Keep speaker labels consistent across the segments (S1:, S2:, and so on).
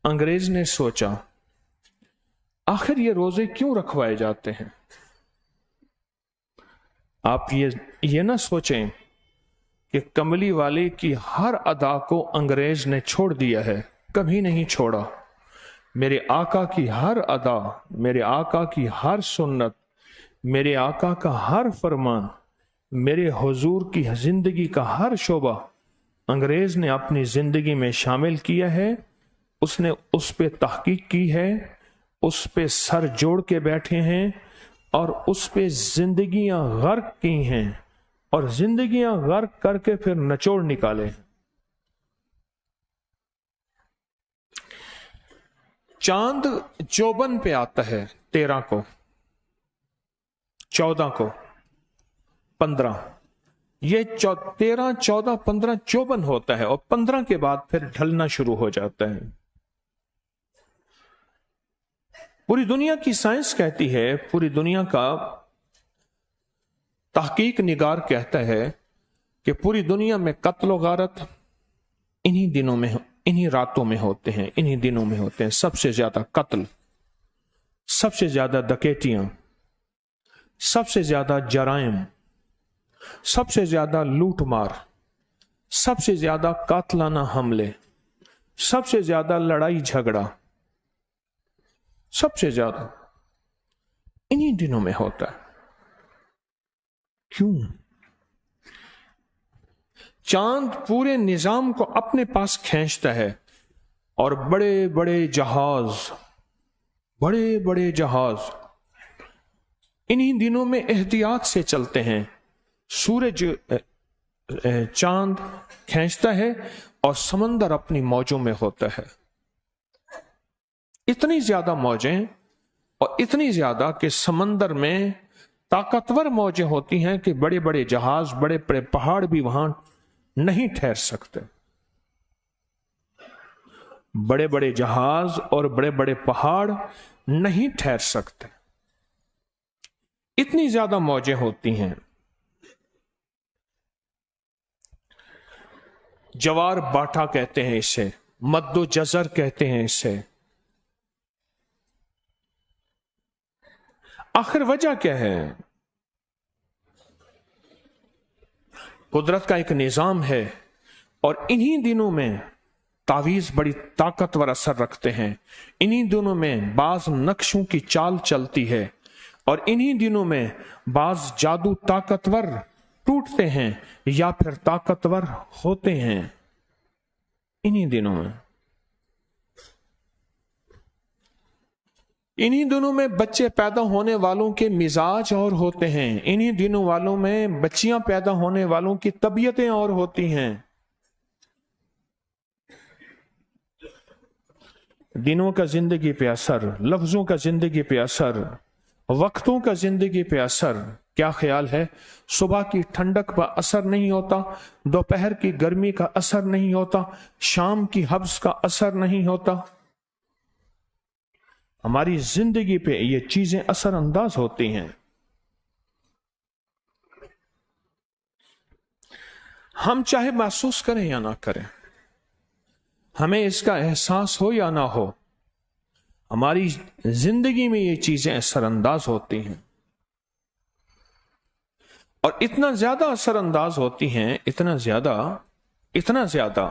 S1: انگریز نے سوچا آخر یہ روزے کیوں رکھوائے جاتے ہیں؟ آپ یہ نہ سوچیں کہ کملی والے کی ہر ادا کو انگریز نے چھوڑ دیا ہے، کبھی نہیں چھوڑا۔ میرے آقا کی ہر ادا، میرے آقا کی ہر سنت، میرے آقا کا ہر فرمان، میرے حضور کی زندگی کا ہر شعبہ انگریز نے اپنی زندگی میں شامل کیا ہے۔ اس نے اس پہ تحقیق کی ہے، اس پہ سر جوڑ کے بیٹھے ہیں اور اس پہ زندگیاں غرق کی ہیں اور زندگیاں غرق کر کے پھر نچوڑ نکالے ہیں۔ چاند چوبن پہ آتا ہے 13 کو، 14 کو، 15، یہ 13، 14، 15 چوبن ہوتا ہے اور 15 کے بعد پھر ڈھلنا شروع ہو جاتا ہے۔ پوری دنیا کی سائنس کہتی ہے، پوری دنیا کا تحقیق نگار کہتا ہے کہ پوری دنیا میں قتل و غارت انہی دنوں میں، انہی راتوں میں ہوتے ہیں، انہی دنوں میں ہوتے ہیں۔ سب سے زیادہ قتل، سب سے زیادہ ڈکیتیاں، سب سے زیادہ جرائم، سب سے زیادہ لوٹ مار، سب سے زیادہ قاتلانہ حملے، سب سے زیادہ لڑائی جھگڑا، سب سے زیادہ انہی دنوں میں ہوتا ہے۔ کیوں؟ چاند پورے نظام کو اپنے پاس کھینچتا ہے اور بڑے بڑے جہاز، بڑے بڑے جہاز انہی دنوں میں احتیاط سے چلتے ہیں۔ سورج چاند کھینچتا ہے اور سمندر اپنی موجوں میں ہوتا ہے۔ اتنی زیادہ موجیں اور اتنی زیادہ کہ سمندر میں طاقتور موجیں ہوتی ہیں کہ بڑے بڑے جہاز، بڑے بڑے پہاڑ بھی وہاں نہیں ٹھہر سکتے۔ بڑے بڑے جہاز اور بڑے بڑے پہاڑ نہیں ٹھہر سکتے، اتنی زیادہ موجیں ہوتی ہیں۔ جوار باٹا کہتے ہیں اسے، مد و جزر کہتے ہیں اسے۔ آخر وجہ کیا ہے؟ قدرت کا ایک نظام ہے اور انہی دنوں میں تعویذ بڑی طاقتور اثر رکھتے ہیں۔ انہی دنوں میں بعض نقشوں کی چال چلتی ہے اور انہی دنوں میں بعض جادو طاقتور ٹوٹتے ہیں یا پھر طاقتور ہوتے ہیں۔ انہی دنوں میں، انہی دنوں میں بچے پیدا ہونے والوں کے مزاج اور ہوتے ہیں۔ انہی دنوں والوں میں بچیاں پیدا ہونے والوں کی طبیعتیں اور ہوتی ہیں۔ دنوں کا زندگی پہ اثر، لفظوں کا زندگی پہ اثر، وقتوں کا زندگی پہ اثر۔ کیا خیال ہے؟ صبح کی ٹھنڈک پر اثر نہیں ہوتا، دوپہر کی گرمی کا اثر نہیں ہوتا، شام کی حبس کا اثر نہیں ہوتا۔ ہماری زندگی پہ یہ چیزیں اثر انداز ہوتی ہیں۔ ہم چاہے محسوس کریں یا نہ کریں، ہمیں اس کا احساس ہو یا نہ ہو، ہماری زندگی میں یہ چیزیں اثر انداز ہوتی ہیں اور اتنا زیادہ اثر انداز ہوتی ہیں، اتنا زیادہ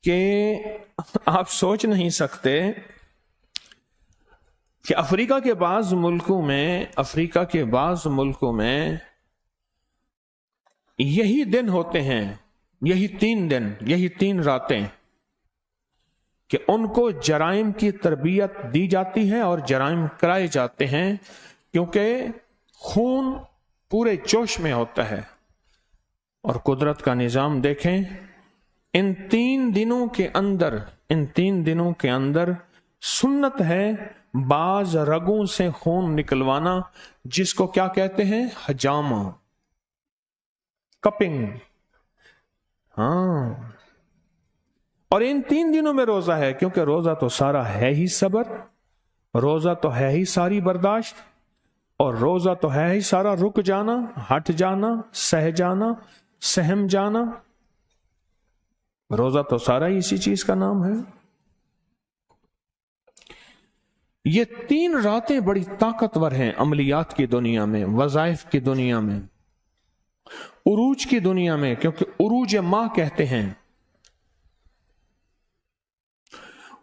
S1: کہ آپ سوچ نہیں سکتے کہ افریقہ کے بعض ملکوں میں یہی دن ہوتے ہیں، یہی 3 دن، یہی 3 راتیں کہ ان کو جرائم کی تربیت دی جاتی ہے اور جرائم کرائے جاتے ہیں، کیونکہ خون پورے جوش میں ہوتا ہے۔ اور قدرت کا نظام دیکھیں، ان 3 دنوں کے اندر سنت ہے بعض رگوں سے خون نکلوانا، جس کو کیا کہتے ہیں؟ حجامہ، کپنگ۔ ہاں، اور ان 3 دنوں میں روزہ ہے، کیونکہ روزہ تو سارا ہے ہی صبر، روزہ تو ہے ہی ساری برداشت، اور روزہ تو ہے ہی سارا رک جانا، ہٹ جانا، سہ جانا، سہم جانا۔ روزہ تو سارا ہی اسی چیز کا نام ہے۔ یہ 3 راتیں بڑی طاقتور ہیں عملیات کی دنیا میں، وظائف کی دنیا میں، عروج کی دنیا میں، کیونکہ عروج ماہ کہتے ہیں،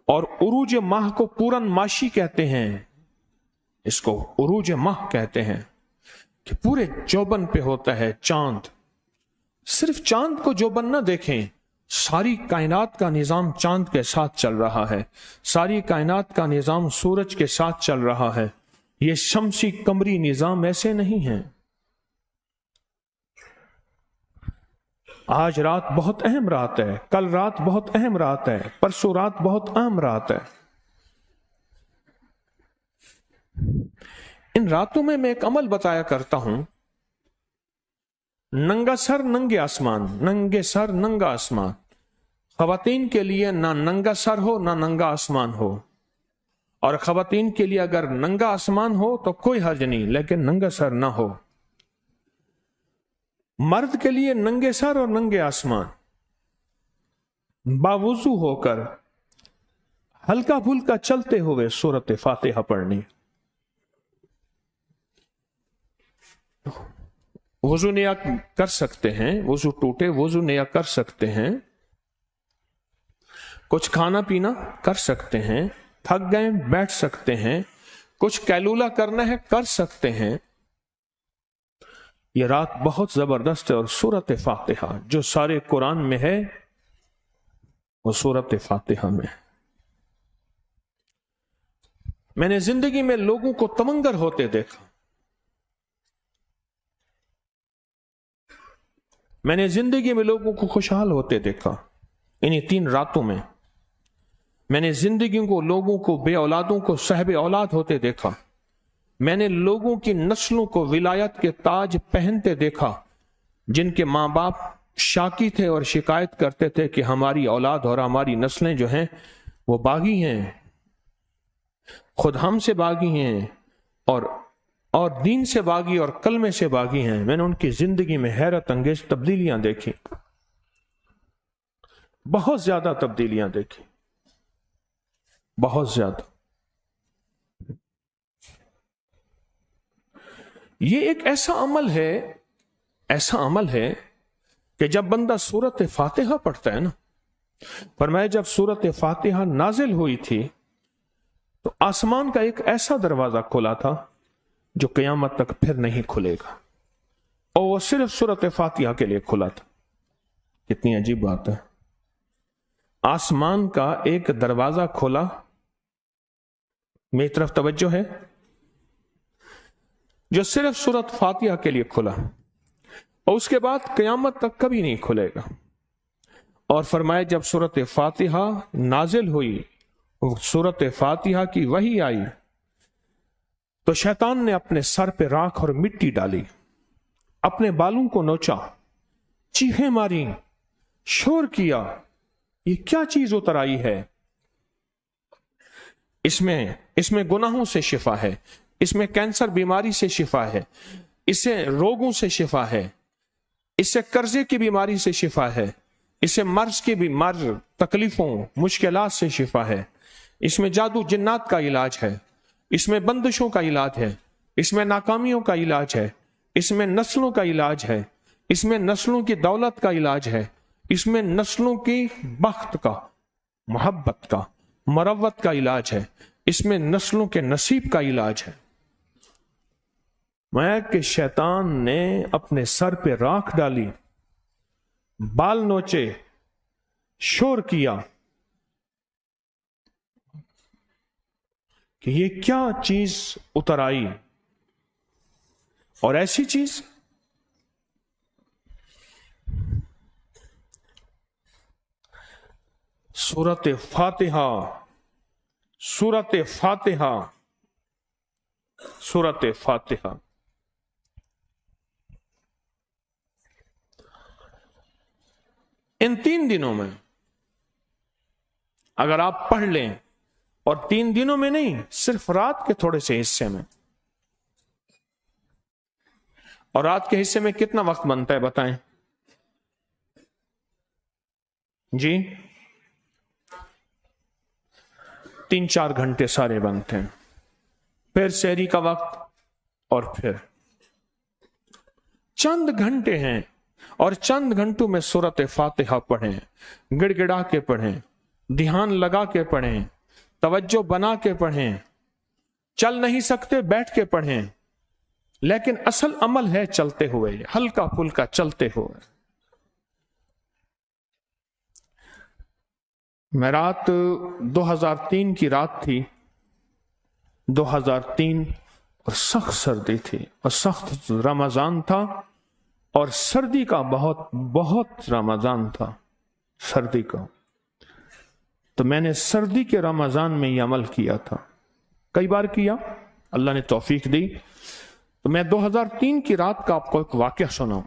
S1: اور عروج ماہ کو پورن ماشی کہتے ہیں، اس کو عروج ماہ کہتے ہیں کہ پورے جوبن پہ ہوتا ہے چاند۔ صرف چاند کو جوبن نہ دیکھیں، ساری کائنات کا نظام چاند کے ساتھ چل رہا ہے، ساری کائنات کا نظام سورج کے ساتھ چل رہا ہے، یہ شمسی قمری نظام ایسے نہیں ہیں۔ آج رات بہت اہم رات ہے، کل رات بہت اہم رات ہے، پرسوں رات بہت اہم رات ہے۔ ان راتوں میں ایک عمل بتایا کرتا ہوں، ننگا سر ننگے آسمان، ننگے سر ننگا آسمان۔ خواتین کے لیے نہ ننگا سر ہو نہ ننگا آسمان ہو، اور خواتین کے لیے اگر ننگا آسمان ہو تو کوئی حرج نہیں، لیکن ننگا سر نہ ہو۔ مرد کے لیے ننگے سر اور ننگے آسمان، باوضو ہو کر ہلکا پھلکا چلتے ہوئے سورت فاتحہ پڑھنی۔ وضو نیا کر سکتے ہیں، وضو ٹوٹے وضو نیا کر سکتے ہیں، کچھ کھانا پینا کر سکتے ہیں، تھک گئے بیٹھ سکتے ہیں، کچھ کیلولا کرنا ہے کر سکتے ہیں۔ یہ رات بہت زبردست ہے، اور سورت فاتحہ جو سارے قرآن میں ہے وہ سورت فاتحہ میں ہے۔ میں نے زندگی میں لوگوں کو تمنگر ہوتے دیکھا، میں نے زندگی میں لوگوں کو خوشحال ہوتے دیکھا انہی 3 راتوں میں۔ میں نے زندگی کو لوگوں کو بے اولادوں کو صاحب اولاد ہوتے دیکھا، میں نے لوگوں کی نسلوں کو ولایت کے تاج پہنتے دیکھا، جن کے ماں باپ شاکی تھے اور شکایت کرتے تھے کہ ہماری اولاد اور ہماری نسلیں جو ہیں وہ باغی ہیں، خود ہم سے باغی ہیں، اور دین سے باغی اور کلمے سے باغی ہیں۔ میں نے ان کی زندگی میں حیرت انگیز تبدیلیاں دیکھی، بہت زیادہ تبدیلیاں دیکھی، بہت زیادہ۔ یہ ایک ایسا عمل ہے کہ جب بندہ سورت فاتحہ پڑھتا ہے نا، فرمایا جب سورت فاتحہ نازل ہوئی تھی تو آسمان کا ایک ایسا دروازہ کھلا تھا جو قیامت تک پھر نہیں کھلے گا، اور وہ صرف سورت فاتحہ کے لیے کھلا تھا۔ کتنی عجیب بات ہے، آسمان کا ایک دروازہ کھلا، میری طرف توجہ ہے، جو صرف سورت فاتحہ کے لیے کھلا، اور اس کے بعد قیامت تک کبھی نہیں کھلے گا۔ اور فرمایا جب سورت فاتحہ نازل ہوئی، سورت فاتحہ کی وحی آئی، تو شیطان نے اپنے سر پہ راکھ اور مٹی ڈالی، اپنے بالوں کو نوچا، چیخیں ماری، شور کیا، یہ کیا چیز اتر آئی ہے؟ اس میں گناہوں سے شفا ہے، اس میں کینسر بیماری سے شفا ہے، اس سے روگوں سے شفا ہے، اس سے قرضے کی بیماری سے شفا ہے، اس سے مرض کی مرض تکلیفوں مشکلات سے شفا ہے، اس میں جادو جنات کا علاج ہے، اس میں بندشوں کا علاج ہے، اس میں ناکامیوں کا علاج ہے، اس میں نسلوں کا علاج ہے، اس میں نسلوں کی دولت کا علاج ہے، اس میں نسلوں کی بخت کا، محبت کا، مروت کا علاج ہے، اس میں نسلوں کے نصیب کا علاج ہے۔ میں کہ شیطان نے اپنے سر پہ راکھ ڈالی، بال نوچے، شور کیا کہ یہ کیا چیز اتر آئی، اور ایسی چیز سورت فاتحہ، سورت فاتحہ، سورت فاتحہ۔ ان 3 دنوں میں اگر آپ پڑھ لیں، اور 3 دنوں میں نہیں، صرف رات کے تھوڑے سے حصے میں، اور رات کے حصے میں کتنا وقت بنتا ہے بتائیں جی؟ 3-4 گھنٹے سارے بنتے ہیں۔ پھر سحری کا وقت، اور پھر چند گھنٹے ہیں، اور چند گھنٹوں میں سورۃ فاتحہ پڑھیں، گڑ گڑا کے پڑھیں، دھیان لگا کے پڑھیں، توجہ بنا کے پڑھیں، چل نہیں سکتے بیٹھ کے پڑھیں، لیکن اصل عمل ہے چلتے ہوئے، ہلکا پھلکا چلتے ہوئے۔ میں رات 2003 کی رات تھی، 2003، اور سخت سردی تھی، اور سخت رمضان تھا، اور سردی کا بہت رمضان تھا، سردی کا۔ تو میں نے سردی کے رمضان میں یہ عمل کیا تھا، کئی بار کیا، اللہ نے توفیق دی۔ تو میں 2003 کی رات کا آپ کو ایک واقعہ سناؤں۔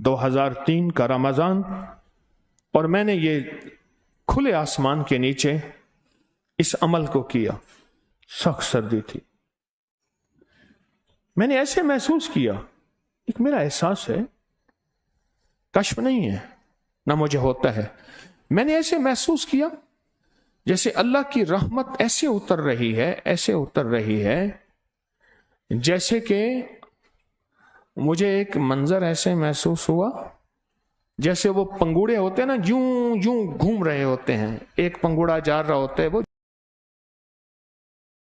S1: 2003 کا رمضان، اور میں نے یہ کھلے آسمان کے نیچے اس عمل کو کیا، سخت سردی تھی۔ میں نے ایسے محسوس کیا، ایک میرا احساس ہے، کشف نہیں ہے، نہ مجھے ہوتا ہے، میں نے ایسے محسوس کیا جیسے اللہ کی رحمت ایسے اتر رہی ہے، ایسے اتر رہی ہے، جیسے کہ مجھے ایک منظر ایسے محسوس ہوا جیسے وہ پنگوڑے ہوتے ہیں نا، جوں جوں گھوم رہے ہوتے ہیں، ایک پنگوڑا جا رہا ہوتا ہے، وہ